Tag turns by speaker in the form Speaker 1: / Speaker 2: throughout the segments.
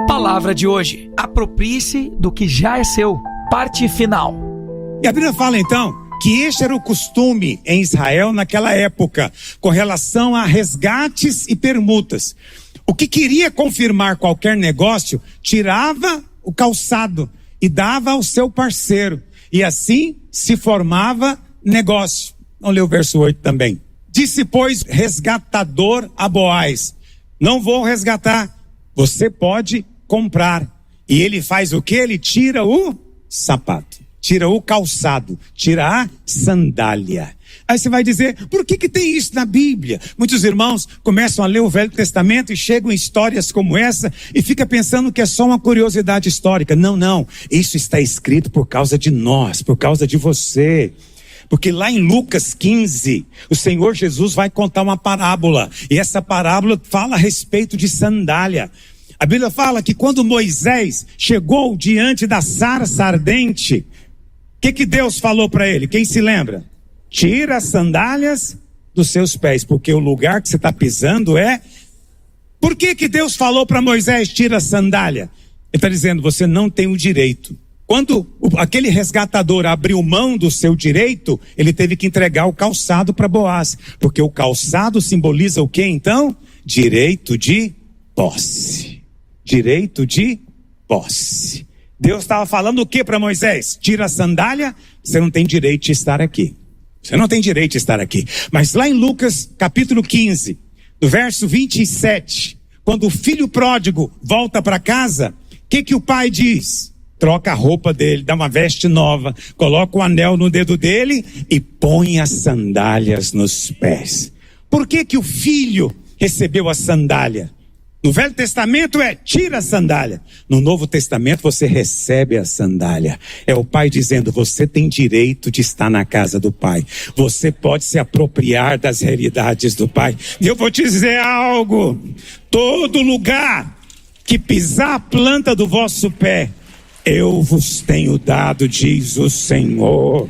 Speaker 1: Palavra de hoje: aproprie-se do que já é seu. Parte final.
Speaker 2: E a Bíblia fala então que este era o costume em Israel naquela época, com relação a resgates e permutas. O que queria confirmar qualquer negócio, tirava o calçado e dava ao seu parceiro. E assim se formava negócio. Vamos ler o verso 8 também. Disse, pois, resgatador a Boaz: não vou resgatar, você pode comprar. E ele faz o quê? Ele tira o sapato, tira o calçado, tira a sandália. Aí você vai dizer, por que tem isso na Bíblia? Muitos irmãos começam a ler o Velho Testamento e chegam em histórias como essa e fica pensando que é só uma curiosidade histórica. Não, isso está escrito por causa de nós, por causa de você. Porque lá em Lucas 15, o Senhor Jesus vai contar uma parábola. E essa parábola fala a respeito de sandália. A Bíblia fala que quando Moisés chegou diante da sarça ardente, o que Deus falou para ele? Quem se lembra? Tira as sandálias dos seus pés, porque o lugar que você está pisando é... Por que Deus falou para Moisés, tira a sandália? Ele está dizendo, você não tem o direito. Quando aquele resgatador abriu mão do seu direito, ele teve que entregar o calçado para Boaz. Porque o calçado simboliza o que então? Direito de posse. Direito de posse. Deus estava falando o que para Moisés? Tira a sandália, você não tem direito de estar aqui. Você não tem direito de estar aqui. Mas lá em Lucas capítulo 15, do verso 27, quando o filho pródigo volta para casa, o que o pai diz? Troca a roupa dele, dá uma veste nova, coloca o anel no dedo dele e põe as sandálias nos pés. Por que o filho recebeu a sandália? No Velho Testamento é tira a sandália. No Novo Testamento você recebe a sandália. É o pai dizendo, você tem direito de estar na casa do pai. Você pode se apropriar das realidades do pai. E eu vou te dizer algo. Todo lugar que pisar a planta do vosso pé, eu vos tenho dado, diz o Senhor.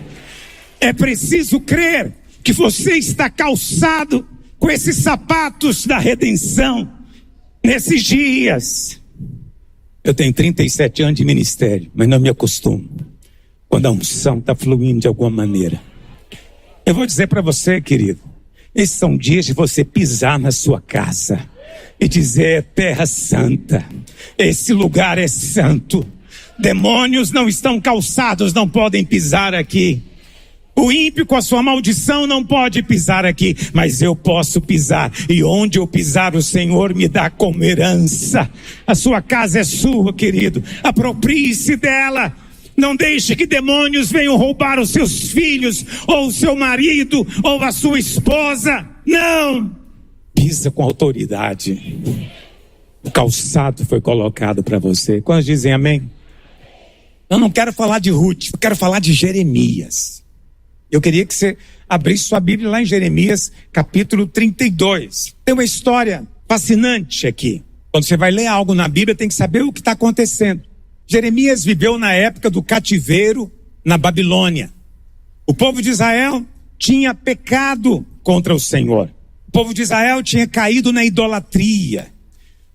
Speaker 2: É preciso crer que você está calçado com esses sapatos da redenção. Nesses dias, eu tenho 37 anos de ministério, mas não me acostumo quando a unção está fluindo de alguma maneira. Eu vou dizer para você, querido, esses são dias de você pisar na sua casa e dizer, terra santa, esse lugar é santo. Demônios não estão calçados, não podem pisar aqui. O ímpio com a sua maldição não pode pisar aqui, mas eu posso pisar. E onde eu pisar, o Senhor me dá como herança. A sua casa é sua, querido. Aproprie-se dela. Não deixe que demônios venham roubar os seus filhos, ou o seu marido, ou a sua esposa. Não! Pisa com autoridade. O calçado foi colocado para você. Quantos dizem amém? Eu não quero falar de Ruth, eu quero falar de Jeremias. Eu queria que você abrisse sua Bíblia lá em Jeremias, capítulo 32. Tem uma história fascinante aqui. Quando você vai ler algo na Bíblia, tem que saber o que está acontecendo. Jeremias viveu na época do cativeiro na Babilônia. O povo de Israel tinha pecado contra o Senhor. O povo de Israel tinha caído na idolatria.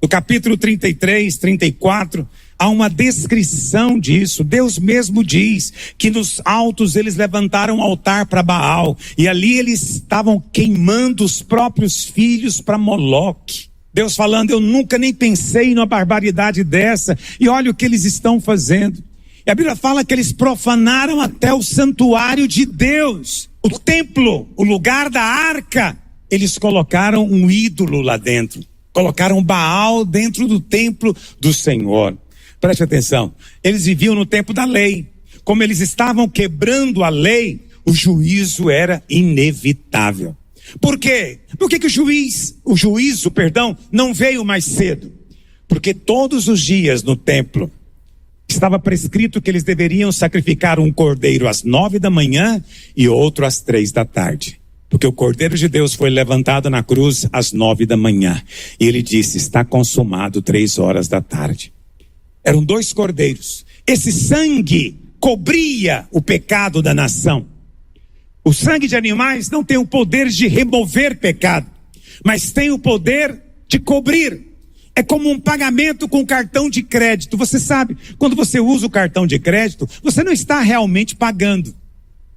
Speaker 2: No capítulo 33, 34... há uma descrição disso. Deus mesmo diz que nos altos eles levantaram um altar para Baal. E ali eles estavam queimando os próprios filhos para Moloque. Deus falando, eu nunca nem pensei numa barbaridade dessa. E olha o que eles estão fazendo. E a Bíblia fala que eles profanaram até o santuário de Deus. O templo, o lugar da arca. Eles colocaram um ídolo lá dentro. Colocaram Baal dentro do templo do Senhor. Preste atenção, eles viviam no tempo da lei. Como eles estavam quebrando a lei, o juízo era inevitável. Por quê? Por que o juízo não veio mais cedo? Porque todos os dias no templo estava prescrito que eles deveriam sacrificar um cordeiro às 9 da manhã e outro às 3 da tarde. Porque o Cordeiro de Deus foi levantado na cruz às 9 da manhã. E ele disse, está consumado 3 horas da tarde. Eram 2 cordeiros. Esse sangue cobria o pecado da nação. O sangue de animais não tem o poder de remover pecado, mas tem o poder de cobrir. É como um pagamento com cartão de crédito. Você sabe, quando você usa o cartão de crédito, você não está realmente pagando.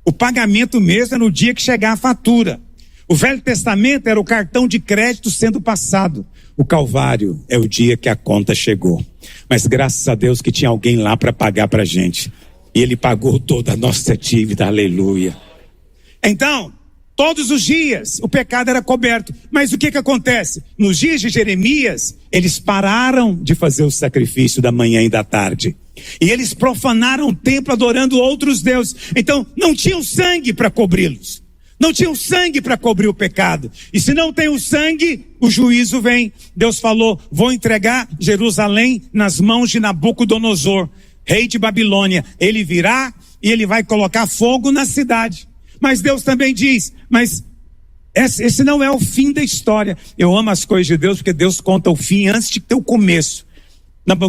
Speaker 2: O pagamento mesmo é no dia que chegar a fatura. O Velho Testamento era o cartão de crédito sendo passado. O Calvário é o dia que a conta chegou. Mas graças a Deus que tinha alguém lá para pagar para a gente. E ele pagou toda a nossa dívida, aleluia. Então, todos os dias o pecado era coberto. Mas o que acontece? Nos dias de Jeremias, eles pararam de fazer o sacrifício da manhã e da tarde. E eles profanaram o templo adorando outros deuses. Então, não tinham sangue para cobri-los. Não tinham sangue para cobrir o pecado. E se não tem o sangue, o juízo vem. Deus falou, vou entregar Jerusalém nas mãos de Nabucodonosor, rei de Babilônia. Ele virá e ele vai colocar fogo na cidade. Mas Deus também diz, mas esse não é o fim da história. Eu amo as coisas de Deus porque Deus conta o fim antes de ter o começo.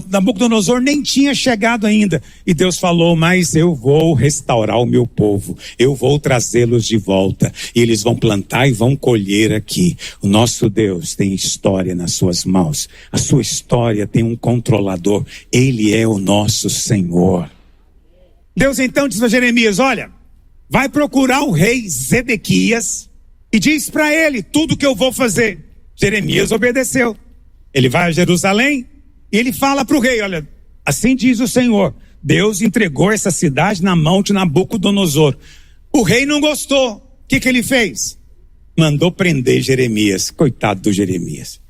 Speaker 2: Nabucodonosor nem tinha chegado ainda. E Deus falou, mas eu vou restaurar o meu povo. Eu vou trazê-los de volta. E eles vão plantar e vão colher aqui. O nosso Deus tem história nas suas mãos. A sua história tem um controlador. Ele é o nosso Senhor. Deus então diz a Jeremias, olha, vai procurar o rei Zedequias e diz para ele tudo que eu vou fazer. Jeremias obedeceu. Ele vai a Jerusalém. E ele fala para o rei, olha, assim diz o Senhor, Deus entregou essa cidade na mão de Nabucodonosor. O rei não gostou. O que ele fez? Mandou prender Jeremias. Coitado do Jeremias.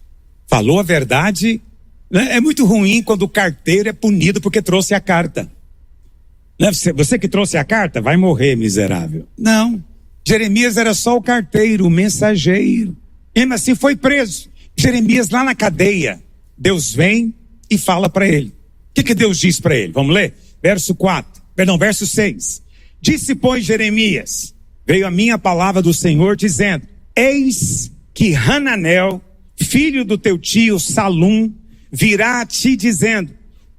Speaker 2: Falou a verdade, né? É muito ruim quando o carteiro é punido porque trouxe a carta. Né? Você que trouxe a carta, vai morrer, miserável. Não, Jeremias era só o carteiro, o mensageiro. Mesmo assim foi preso. Jeremias lá na cadeia, Deus vem e fala para ele. O que Deus diz para ele? Vamos ler? Verso 6. Disse, pois, Jeremias, veio a minha palavra do Senhor dizendo, eis que Hananel, filho do teu tio Salum, virá a ti dizendo,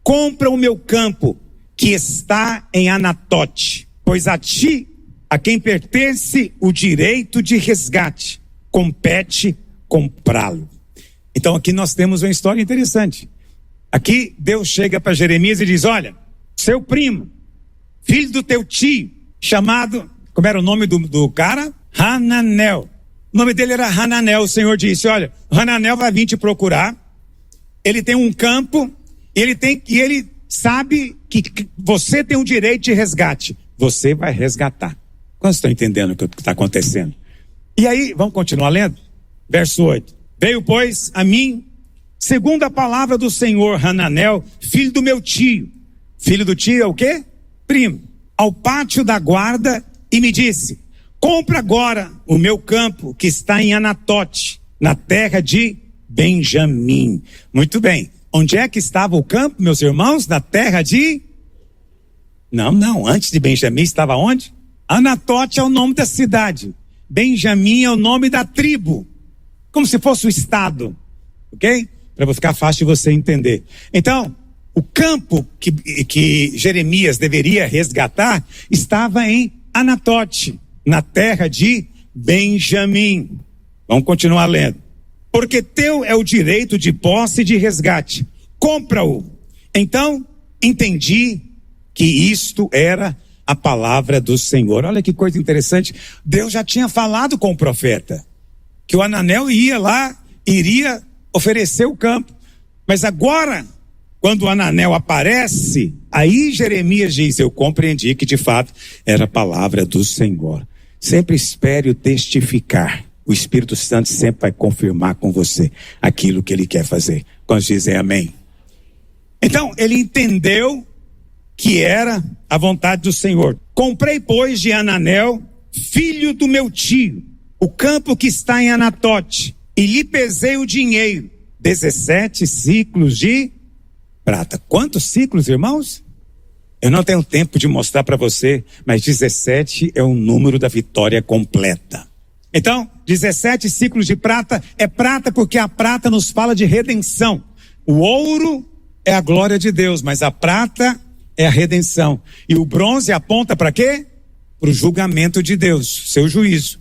Speaker 2: compra o meu campo que está em Anatote, pois a ti, a quem pertence o direito de resgate, compete comprá-lo. Então aqui nós temos uma história interessante. Aqui Deus chega para Jeremias e diz, olha, seu primo, filho do teu tio, chamado, como era o nome do cara? Hananel. O nome dele era Hananel. O Senhor disse, olha, Hananel vai vir te procurar, ele tem um campo, e ele sabe que você tem um direito de resgate. Você vai resgatar. Quantos estão entendendo o que está acontecendo? E aí, vamos continuar lendo? Verso 8. Veio, pois, a mim, segundo a palavra do Senhor, Hananel, filho do meu tio. Filho do tio é o quê? Primo. Ao pátio da guarda e me disse, compra agora o meu campo que está em Anatote, na terra de Benjamim. Muito bem. Onde é que estava o campo, meus irmãos? Na terra de... Não. Antes de Benjamim estava onde? Anatote é o nome da cidade. Benjamim é o nome da tribo. Como se fosse o estado, ok? Para ficar fácil de você entender. Então, o campo que Jeremias deveria resgatar estava em Anatote, na terra de Benjamim. Vamos continuar lendo. Porque teu é o direito de posse e de resgate. Compra-o. Então, entendi que isto era a palavra do Senhor. Olha que coisa interessante. Deus já tinha falado com o profeta que o Hananel iria oferecer o campo. Mas agora, quando o Hananel aparece, aí Jeremias diz, eu compreendi que de fato era a palavra do Senhor. Sempre espere o testificar. O Espírito Santo sempre vai confirmar com você aquilo que ele quer fazer. Quando dizem amém. Então, ele entendeu que era a vontade do Senhor. Comprei, pois, de Hananel, filho do meu tio, o campo que está em Anatote, e lhe pesei o dinheiro, 17 ciclos de prata. Quantos ciclos, irmãos? Eu não tenho tempo de mostrar para você, mas 17 é o número da vitória completa. Então, 17 ciclos de prata é prata porque a prata nos fala de redenção. O ouro é a glória de Deus, mas a prata é a redenção. E o bronze aponta para quê? Para o julgamento de Deus, seu juízo.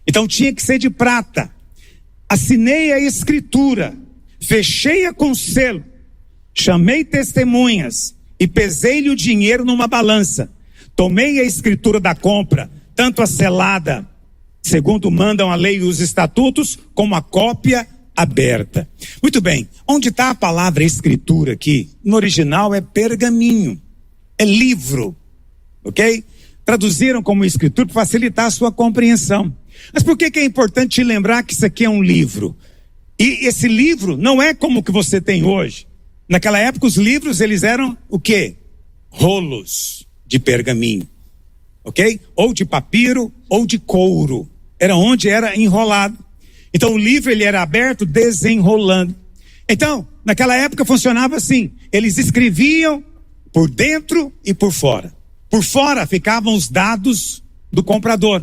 Speaker 2: Então tinha que ser de prata. Assinei a escritura, fechei-a com selo, chamei testemunhas e pesei-lhe o dinheiro numa balança. Tomei a escritura da compra, tanto a selada, segundo mandam a lei e os estatutos, como a cópia aberta. Muito bem, onde está a palavra escritura aqui? No original é pergaminho, é livro, ok? Traduziram como escritura para facilitar a sua compreensão. Mas por que é importante te lembrar que isso aqui é um livro? E esse livro não é como o que você tem hoje. Naquela época os livros eles eram o quê? Rolos de pergaminho, ok? Ou de papiro ou de couro. Era onde era enrolado. Então o livro ele era aberto desenrolando. Então, naquela época funcionava assim. Eles escreviam por dentro e por fora. Por fora ficavam os dados do comprador.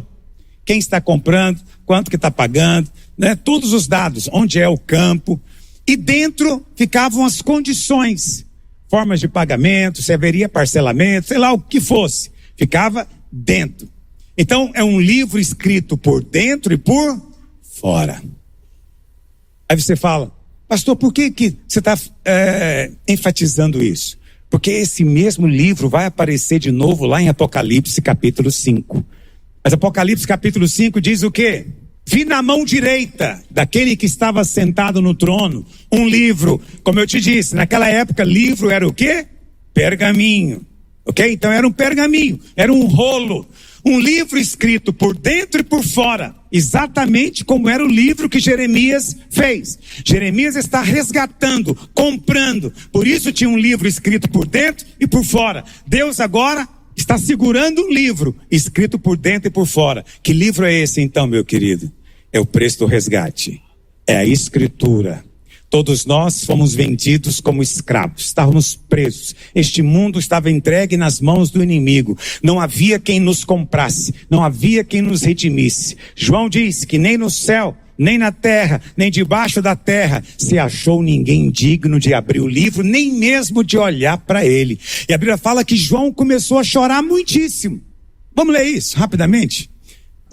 Speaker 2: Quem está comprando, quanto que está pagando, né? Todos os dados, onde é o campo. E dentro ficavam as condições, formas de pagamento, se haveria parcelamento, sei lá o que fosse. Ficava dentro. Então é um livro escrito por dentro e por fora. Aí você fala, pastor, por que você está enfatizando isso? Porque esse mesmo livro vai aparecer de novo lá em Apocalipse capítulo 5. Mas Apocalipse capítulo 5 diz o quê? Vi na mão direita daquele que estava sentado no trono um livro. Como eu te disse, naquela época livro era o quê? Pergaminho. Ok? Então era um pergaminho, era um rolo. Um livro escrito por dentro e por fora, exatamente como era o livro que Jeremias fez. Jeremias está resgatando, comprando, por isso tinha um livro escrito por dentro e por fora. Deus agora está segurando um livro escrito por dentro e por fora. Que livro é esse então, meu querido? É o preço do resgate, é a escritura. Todos nós fomos vendidos como escravos, estávamos presos. Este mundo estava entregue nas mãos do inimigo. Não havia quem nos comprasse, não havia quem nos redimisse. João disse que nem no céu, nem na terra, nem debaixo da terra se achou ninguém digno de abrir o livro, nem mesmo de olhar para ele. E a Bíblia fala que João começou a chorar muitíssimo. Vamos ler isso rapidamente?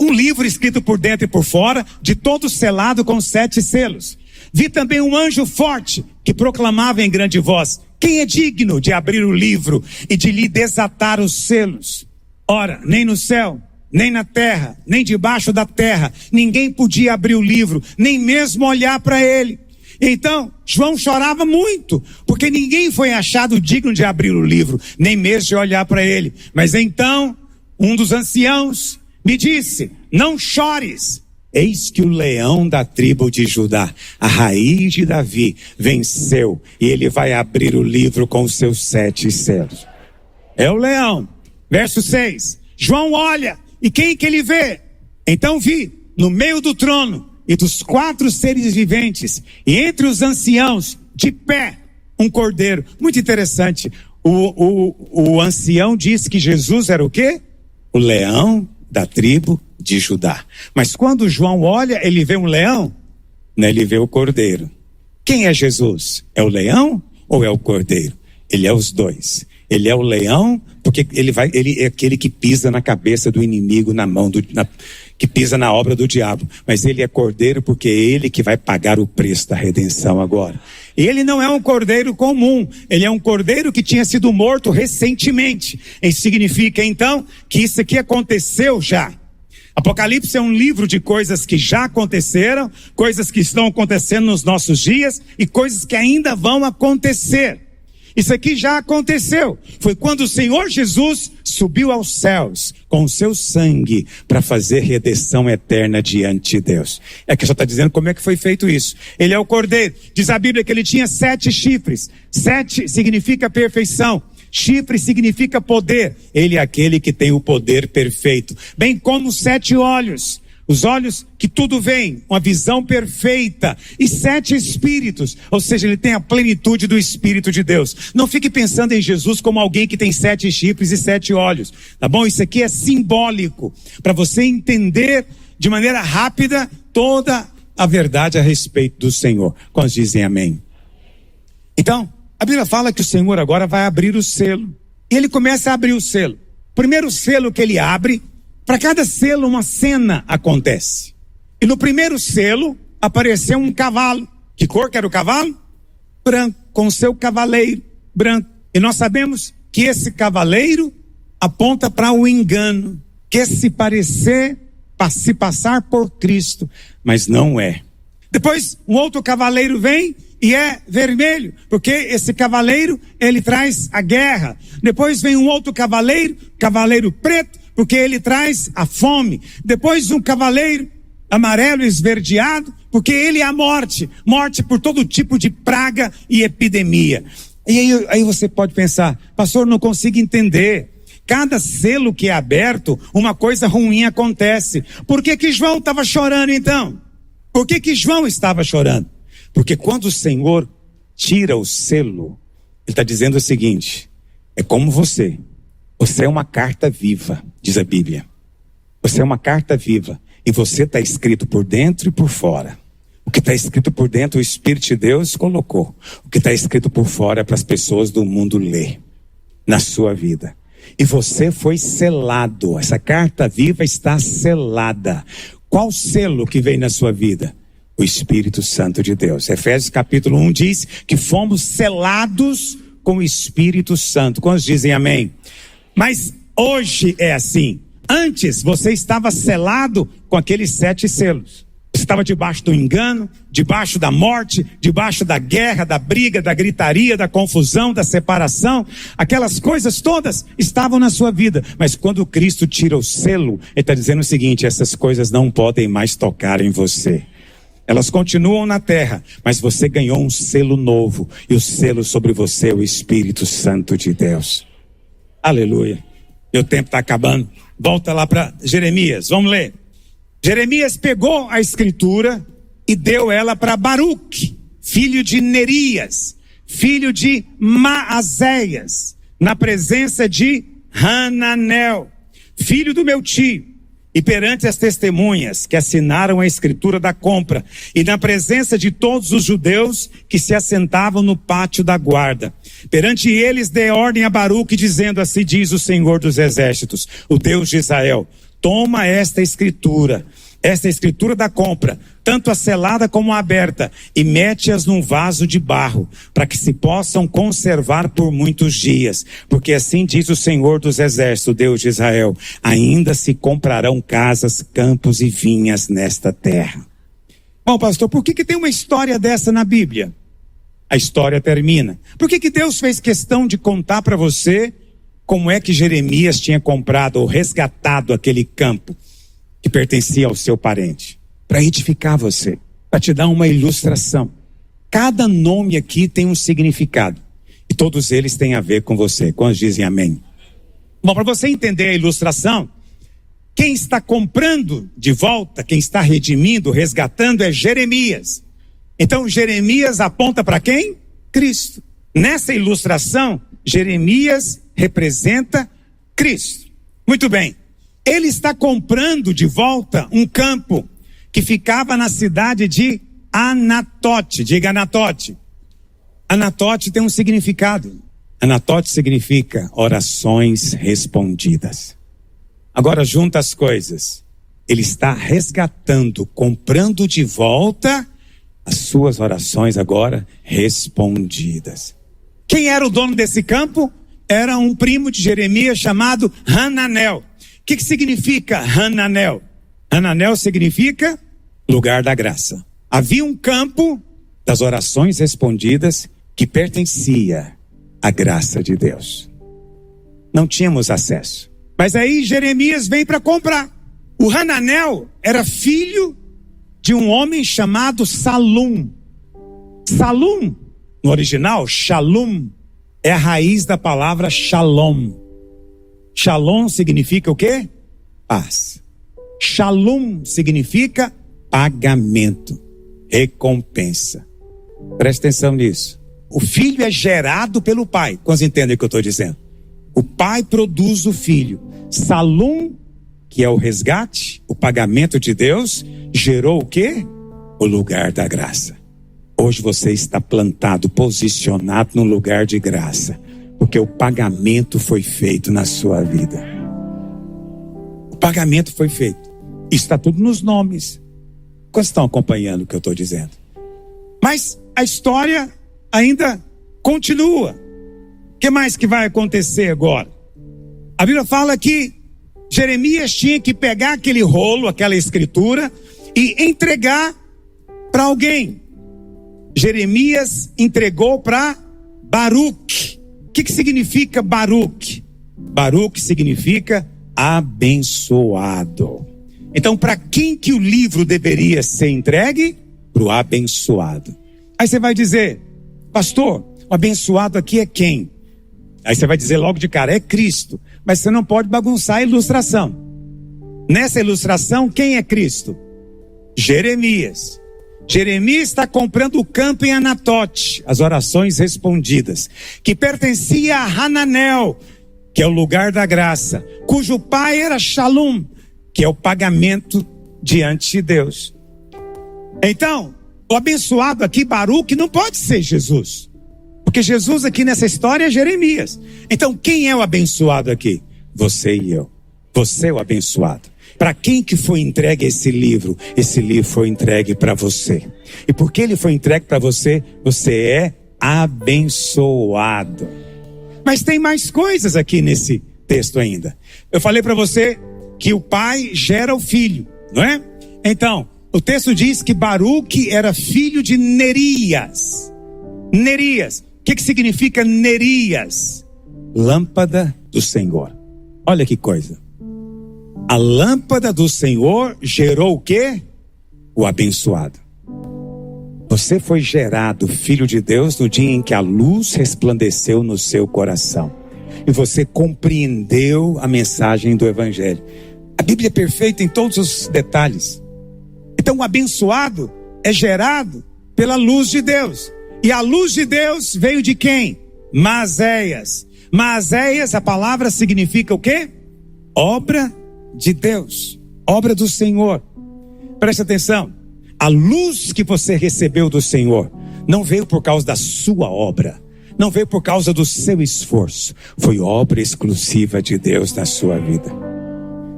Speaker 2: Um livro escrito por dentro e por fora, de todo selado com 7 selos. Vi também um anjo forte que proclamava em grande voz: quem é digno de abrir o livro e de lhe desatar os selos? Ora, nem no céu, nem na terra, nem debaixo da terra, ninguém podia abrir o livro, nem mesmo olhar para ele. Então, João chorava muito, porque ninguém foi achado digno de abrir o livro, nem mesmo de olhar para ele. Mas então, um dos anciãos me disse: não chores. Eis que o leão da tribo de Judá, a raiz de Davi, venceu, e ele vai abrir o livro com os seus 7 selos. É o leão. Verso 6. João olha, e quem que ele vê? Então vi, no meio do trono e dos 4 seres viventes, e entre os anciãos, de pé, um cordeiro. Muito interessante. O ancião disse que Jesus era o quê? O leão da tribo de Judá. Mas quando João olha, ele vê um leão? Não, ele vê o cordeiro. Quem é Jesus? É o leão ou é o cordeiro? Ele é os dois. Ele é o leão, porque ele é aquele que pisa na cabeça do inimigo, que pisa na obra do diabo. Mas ele é cordeiro porque é ele que vai pagar o preço da redenção agora. E ele não é um cordeiro comum, ele é um cordeiro que tinha sido morto recentemente. Isso significa então que isso aqui aconteceu já. Apocalipse é um livro de coisas que já aconteceram, coisas que estão acontecendo nos nossos dias e coisas que ainda vão acontecer. Isso aqui já aconteceu. Foi quando o Senhor Jesus subiu aos céus com o seu sangue para fazer redenção eterna diante de Deus. É que só está dizendo como é que foi feito isso. Ele é o cordeiro. Diz a Bíblia que ele tinha 7 chifres. 7 significa perfeição. Chifre significa poder. Ele é aquele que tem o poder perfeito. Bem como 7 olhos. Os olhos que tudo veem, uma visão perfeita. E 7 espíritos, ou seja, ele tem a plenitude do Espírito de Deus. Não fique pensando em Jesus como alguém que tem 7 chifres e 7 olhos, tá bom? Isso aqui é simbólico, para você entender de maneira rápida toda a verdade a respeito do Senhor. Quantos dizem amém? Então, a Bíblia fala que o Senhor agora vai abrir o selo. E ele começa a abrir o selo. O primeiro selo que ele abre, para cada selo uma cena acontece. E no primeiro selo apareceu um cavalo. Que cor que era o cavalo? Branco, com o seu cavaleiro branco. E nós sabemos que esse cavaleiro aponta para o engano, quer se parecer, se passar por Cristo, mas não é. Depois um outro cavaleiro vem e é vermelho, porque esse cavaleiro, ele traz a guerra. Depois vem um outro cavaleiro, cavaleiro preto, porque ele traz a fome. Depois um cavaleiro amarelo esverdeado, porque ele é a morte. Morte por todo tipo de praga e epidemia. E aí você pode pensar, pastor, não consigo entender. Cada selo que é aberto, uma coisa ruim acontece. Por que João estava chorando então? Por que João estava chorando? Porque quando o Senhor tira o selo, Ele está dizendo o seguinte: é como você. Você é uma carta viva, diz a Bíblia. Você é uma carta viva. E você está escrito por dentro e por fora. O que está escrito por dentro, o Espírito de Deus colocou. O que está escrito por fora é para as pessoas do mundo ler na sua vida. E você foi selado. Essa carta viva está selada. Qual selo que vem na sua vida? O Espírito Santo de Deus. Efésios capítulo 1 diz que fomos selados com o Espírito Santo. Quantos dizem amém? Mas hoje é assim. Antes você estava selado com aqueles 7 selos. Você estava debaixo do engano, debaixo da morte, debaixo da guerra, da briga, da gritaria, da confusão, da separação. Aquelas coisas todas estavam na sua vida. Mas quando Cristo tira o selo, Ele está dizendo o seguinte: essas coisas não podem mais tocar em você. Elas continuam na terra, mas você ganhou um selo novo. E o selo sobre você é o Espírito Santo de Deus. Aleluia. Meu tempo está acabando. Volta lá para Jeremias, vamos ler. Jeremias pegou a escritura e deu ela para Baruque, filho de Nerias, filho de Maazéias, na presença de Hananel, filho do meu tio. E perante as testemunhas que assinaram a escritura da compra, e na presença de todos os judeus que se assentavam no pátio da guarda, perante eles dei ordem a Baruque, dizendo: assim diz o Senhor dos Exércitos, o Deus de Israel: toma esta escritura da compra, tanto a selada como a aberta, e mete-as num vaso de barro, para que se possam conservar por muitos dias. Porque assim diz o Senhor dos Exércitos, Deus de Israel: ainda se comprarão casas, campos e vinhas nesta terra. Bom, pastor, por que tem uma história dessa na Bíblia? A história termina. Por que Deus fez questão de contar para você como é que Jeremias tinha comprado ou resgatado aquele campo que pertencia ao seu parente? Para edificar você, para te dar uma ilustração. Cada nome aqui tem um significado, e todos eles têm a ver com você. Quantos dizem amém? Bom, para você entender a ilustração, quem está comprando de volta, quem está redimindo, resgatando é Jeremias. Então Jeremias aponta para quem? Cristo. Nessa ilustração, Jeremias representa Cristo. Muito bem. Ele está comprando de volta um campo que ficava na cidade de Anatote. Diga Anatote. Anatote tem um significado. Anatote significa orações respondidas. Agora junta as coisas. Ele está resgatando, comprando de volta as suas orações agora respondidas. Quem era o dono desse campo? Era um primo de Jeremias chamado Hananel. O que significa Hananel? Hananel significa lugar da graça. Havia um campo das orações respondidas que pertencia à graça de Deus. Não tínhamos acesso. Mas aí Jeremias vem para comprar. O Hananel era filho de um homem chamado Salum. Salum, no original, Shalom, é a raiz da palavra Shalom. Shalom significa o quê? Paz. Shalom significa pagamento, recompensa. Preste atenção nisso. O filho é gerado pelo pai. Quantos entendem o que eu estou dizendo? O pai produz o filho. Salum, que é o resgate, o pagamento de Deus, gerou o quê? O lugar da graça. Hoje você está plantado, posicionado no lugar de graça, porque o pagamento foi feito na sua vida. O pagamento foi feito. Isso está tudo nos nomes. Quantos estão acompanhando o que eu estou dizendo? Mas a história ainda continua. O que mais que vai acontecer agora? A Bíblia fala que Jeremias tinha que pegar aquele rolo, aquela escritura, e entregar para alguém. Jeremias entregou para Baruque. O que significa Baruque? Baruque significa abençoado. Então, para quem que o livro deveria ser entregue? Para o abençoado. Aí você vai dizer, pastor, o abençoado aqui é quem? Aí você vai dizer logo de cara, é Cristo. Mas você não pode bagunçar a ilustração. Nessa ilustração, quem é Cristo? Jeremias. Jeremias está comprando o campo em Anatote, as orações respondidas, que pertencia a Hananel, que é o lugar da graça, cujo pai era Shalom, que é o pagamento diante de Deus. Então, o abençoado aqui, Baruque, não pode ser Jesus. Porque Jesus aqui nessa história é Jeremias. Então quem é o abençoado aqui? Você e eu. Você é o abençoado. Para quem que foi entregue esse livro? Esse livro foi entregue para você. E porque ele foi entregue para você, você é abençoado. Mas tem mais coisas aqui nesse texto ainda. Eu falei para você que o pai gera o filho, não é? Então, o texto diz que Baruque era filho de Nerias. Nerias. O que significa Nerias? Lâmpada do Senhor. Olha que coisa. A lâmpada do Senhor gerou o quê? O abençoado. Você foi gerado filho de Deus no dia em que a luz resplandeceu no seu coração. E você compreendeu a mensagem do Evangelho. A Bíblia é perfeita em todos os detalhes. Então o abençoado é gerado pela luz de Deus. E a luz de Deus veio de quem? Maséias. Maséias, a palavra significa o quê? Obra de Deus. Obra do Senhor. Preste atenção. A luz que você recebeu do Senhor não veio por causa da sua obra. Não veio por causa do seu esforço. Foi obra exclusiva de Deus na sua vida.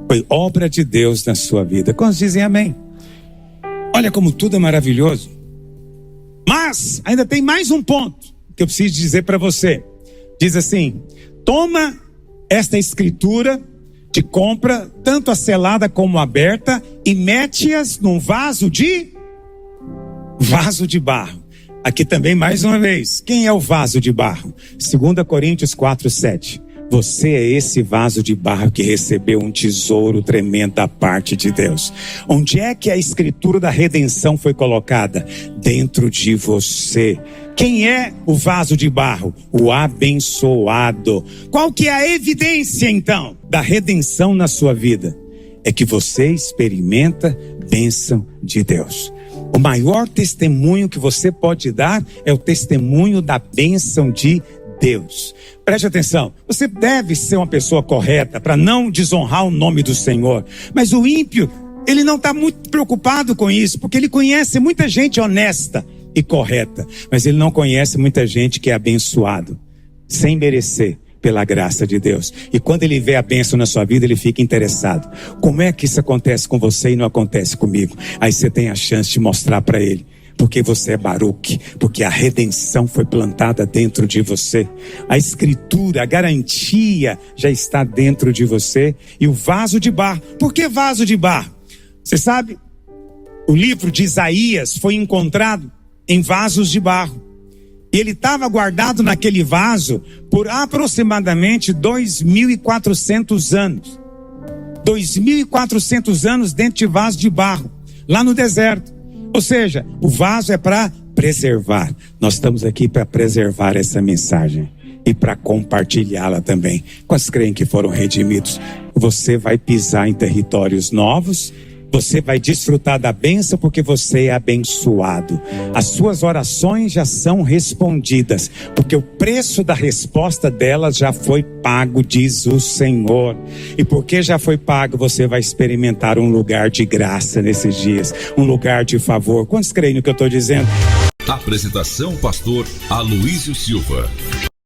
Speaker 2: Foi obra de Deus na sua vida. Quantos dizem amém? Olha como tudo é maravilhoso. Mas ainda tem mais um ponto que eu preciso dizer para você. Diz assim: toma esta escritura de compra, tanto a selada como a aberta, e mete-as num vaso de barro. Aqui também mais uma vez, quem é o vaso de barro? 2 Coríntios 4:7. Você é esse vaso de barro que recebeu um tesouro tremendo da parte de Deus. Onde é que a escritura da redenção foi colocada? Dentro de você. Quem é o vaso de barro? O abençoado. Qual que é a evidência então da redenção na sua vida? É que você experimenta bênção de Deus. O maior testemunho que você pode dar é o testemunho da bênção de Deus. Preste atenção, você deve ser uma pessoa correta para não desonrar o nome do Senhor. Mas o ímpio, ele não está muito preocupado com isso, porque ele conhece muita gente honesta e correta, mas ele não conhece muita gente que é abençoado, sem merecer, pela graça de Deus. E quando ele vê a bênção na sua vida, ele fica interessado. Como é que isso acontece com você e não acontece comigo? Aí você tem a chance de mostrar para ele. Porque você é Baruque, porque a redenção foi plantada dentro de você. A escritura, a garantia já está dentro de você. E o vaso de barro. Por que vaso de barro? Você sabe, o livro de Isaías foi encontrado em vasos de barro. E ele estava guardado naquele vaso por aproximadamente 2.400 anos. 2.400 anos dentro de vaso de barro, lá no deserto. Ou seja, o vaso é para preservar. Nós estamos aqui para preservar essa mensagem e para compartilhá-la também. Quantos creem que foram redimidos? Você vai pisar em territórios novos. Você vai desfrutar da bênção porque você é abençoado. As suas orações já são respondidas, porque o preço da resposta delas já foi pago, diz o Senhor. E porque já foi pago, você vai experimentar um lugar de graça nesses dias, um lugar de favor. Quantos creem no que eu estou dizendo?
Speaker 3: Apresentação: pastor Aloísio Silva.